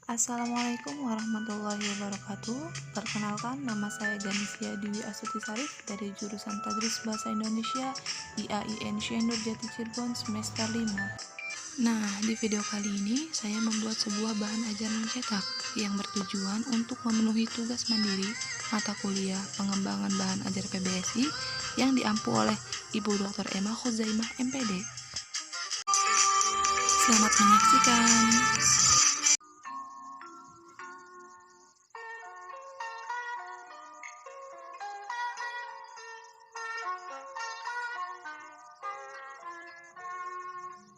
Assalamualaikum warahmatullahi wabarakatuh. Perkenalkan, nama saya Ganesya Dewi Astuti Sarif dari jurusan Tadris Bahasa Indonesia IAIN Syekh Nurjati Cirebon semester 5. Nah, di video kali ini saya membuat sebuah bahan ajaran cetak yang bertujuan untuk memenuhi tugas mandiri mata kuliah pengembangan bahan ajar PBSI yang diampu oleh Ibu Dr. Emma Khuzaimah MPD. Selamat menyaksikan.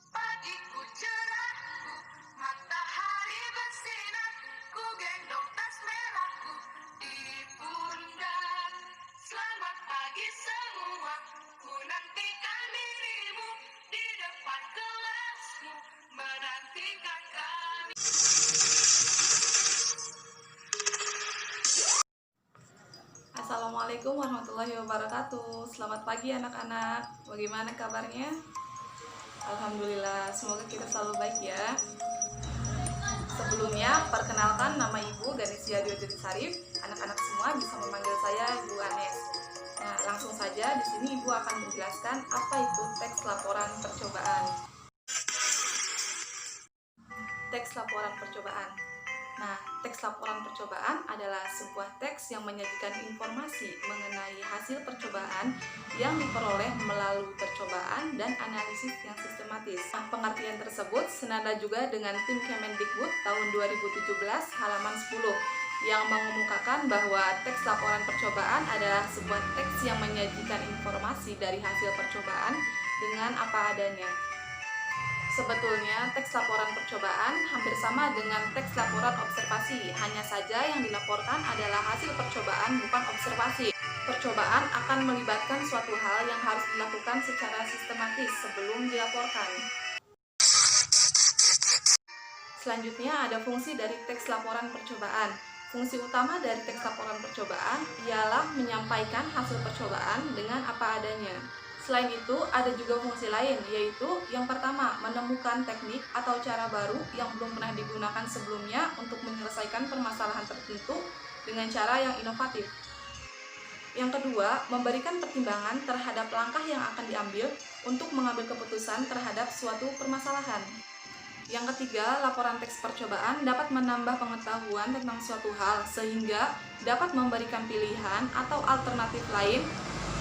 Pagiku cerahku, matahari bersinar, ku gendong tas merahku di pundak. Selamat pagi semua, ku nantikan dirimu di depan kelasmu, menantikan kami. Assalamualaikum warahmatullahi wabarakatuh. Selamat pagi anak-anak. Bagaimana kabarnya? Alhamdulillah, semoga kita selalu baik ya. Sebelumnya, perkenalkan nama Ibu Ganesya Dewi Astuti Sarif. Anak-anak semua bisa memanggil saya Ibu Anes. Nah, langsung saja di sini Ibu akan menjelaskan apa itu teks laporan percobaan. Teks laporan percobaan. Nah, teks laporan percobaan adalah sebuah teks yang menyajikan informasi mengenai hasil percobaan yang diperoleh melalui percobaan dan analisis yang sistematis. Nah, pengertian tersebut senada juga dengan tim Kemendikbud tahun 2017 halaman 10 yang mengemukakan bahwa teks laporan percobaan adalah sebuah teks yang menyajikan informasi dari hasil percobaan dengan apa adanya. Sebetulnya, teks laporan percobaan hampir sama dengan teks laporan observasi, hanya saja yang dilaporkan adalah hasil percobaan, bukan observasi. Percobaan akan melibatkan suatu hal yang harus dilakukan secara sistematis sebelum dilaporkan. Selanjutnya, ada fungsi dari teks laporan percobaan. Fungsi utama dari teks laporan percobaan ialah menyampaikan hasil percobaan dengan apa adanya. Selain itu, ada juga fungsi lain, yaitu yang pertama, menemukan teknik atau cara baru yang belum pernah digunakan sebelumnya untuk menyelesaikan permasalahan tertentu dengan cara yang inovatif. Yang kedua, memberikan pertimbangan terhadap langkah yang akan diambil untuk mengambil keputusan terhadap suatu permasalahan. Yang ketiga, laporan teks percobaan dapat menambah pengetahuan tentang suatu hal sehingga dapat memberikan pilihan atau alternatif lain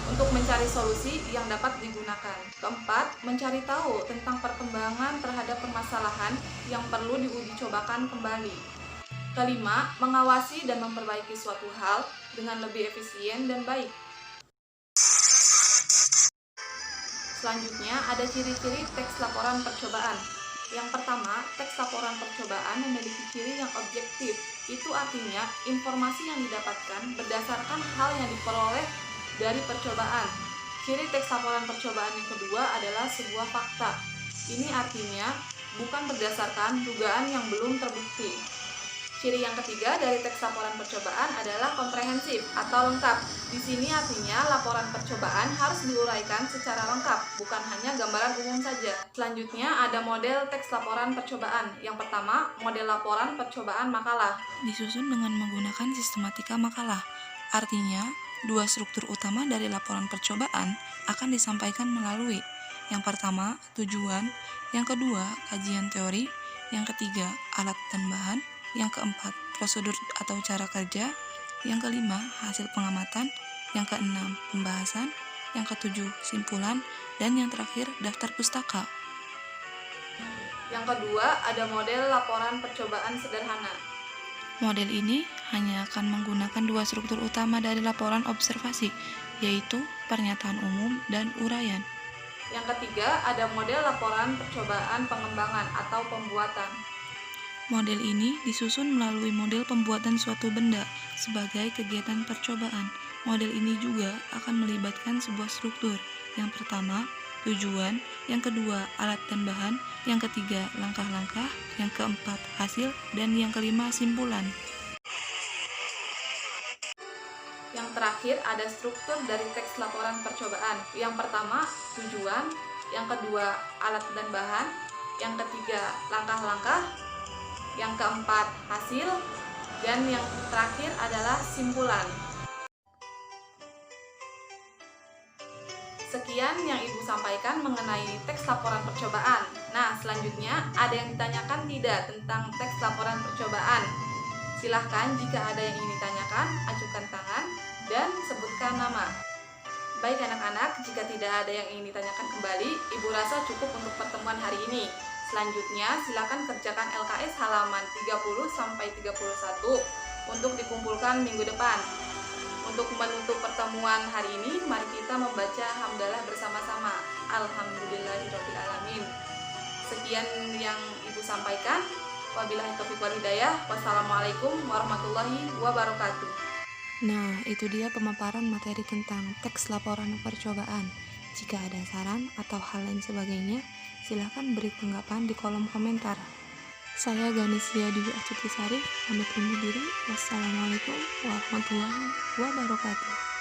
untuk mencari solusi yang dapat digunakan. Keempat, mencari tahu tentang perkembangan terhadap permasalahan yang perlu diuji cobakan kembali. Kelima, mengawasi dan memperbaiki suatu hal dengan lebih efisien dan baik. Selanjutnya, ada ciri-ciri teks laporan percobaan. Yang pertama, teks laporan percobaan memiliki ciri yang objektif. Itu artinya, informasi yang didapatkan berdasarkan hal yang diperoleh dari percobaan. Ciri teks laporan percobaan yang kedua adalah sebuah fakta. Ini artinya bukan berdasarkan dugaan yang belum terbukti. Ciri yang ketiga dari teks laporan percobaan adalah komprehensif atau lengkap. Di sini artinya laporan percobaan harus diuraikan secara lengkap, bukan hanya gambaran umum saja. Selanjutnya ada model teks laporan percobaan. Yang pertama, model laporan percobaan makalah. Disusun dengan menggunakan sistematika makalah. Artinya, dua struktur utama dari laporan percobaan akan disampaikan melalui yang pertama, tujuan, yang kedua, kajian teori, yang ketiga, alat dan bahan, yang keempat, prosedur atau cara kerja, yang kelima, hasil pengamatan, yang keenam, pembahasan, yang ketujuh, simpulan, dan yang terakhir, daftar pustaka. Yang kedua, ada model laporan percobaan sederhana. Model ini hanya akan menggunakan dua struktur utama dari laporan observasi, yaitu pernyataan umum dan uraian. Yang ketiga, ada model laporan percobaan pengembangan atau pembuatan. Model ini disusun melalui model pembuatan suatu benda sebagai kegiatan percobaan. Model ini juga akan melibatkan sebuah struktur. Yang pertama, tujuan, yang kedua, alat dan bahan, yang ketiga, langkah-langkah, yang keempat, hasil, dan yang kelima, simpulan. Yang terakhir, ada struktur dari teks laporan percobaan. Yang pertama, tujuan, yang kedua, alat dan bahan, yang ketiga, langkah-langkah, yang keempat hasil, dan yang terakhir adalah simpulan. Sekian yang Ibu sampaikan mengenai teks laporan percobaan. Nah, selanjutnya ada yang ditanyakan tidak tentang teks laporan percobaan? Silahkan jika ada yang ingin ditanyakan, ajukan tangan dan sebutkan nama. Baik anak-anak, jika tidak ada yang ingin ditanyakan kembali, Ibu rasa cukup untuk pertemuan hari ini. Selanjutnya, silakan kerjakan LKS halaman 30-31 untuk dikumpulkan minggu depan. Untuk menutup pertemuan hari ini, mari kita membaca hamdalah bersama-sama. Alhamdulillahirrabbilalamin. Sekian yang Ibu sampaikan. Wabillahi taufiq wal hidayah. Wassalamualaikum warahmatullahi wabarakatuh. Nah, itu dia pemaparan materi tentang teks laporan percobaan. Jika ada saran atau hal lain sebagainya, silahkan beri tanggapan di kolom komentar. Saya Ganesia Dwi Astuti Sarif, pamit undur diri. Wassalamualaikum warahmatullahi wabarakatuh.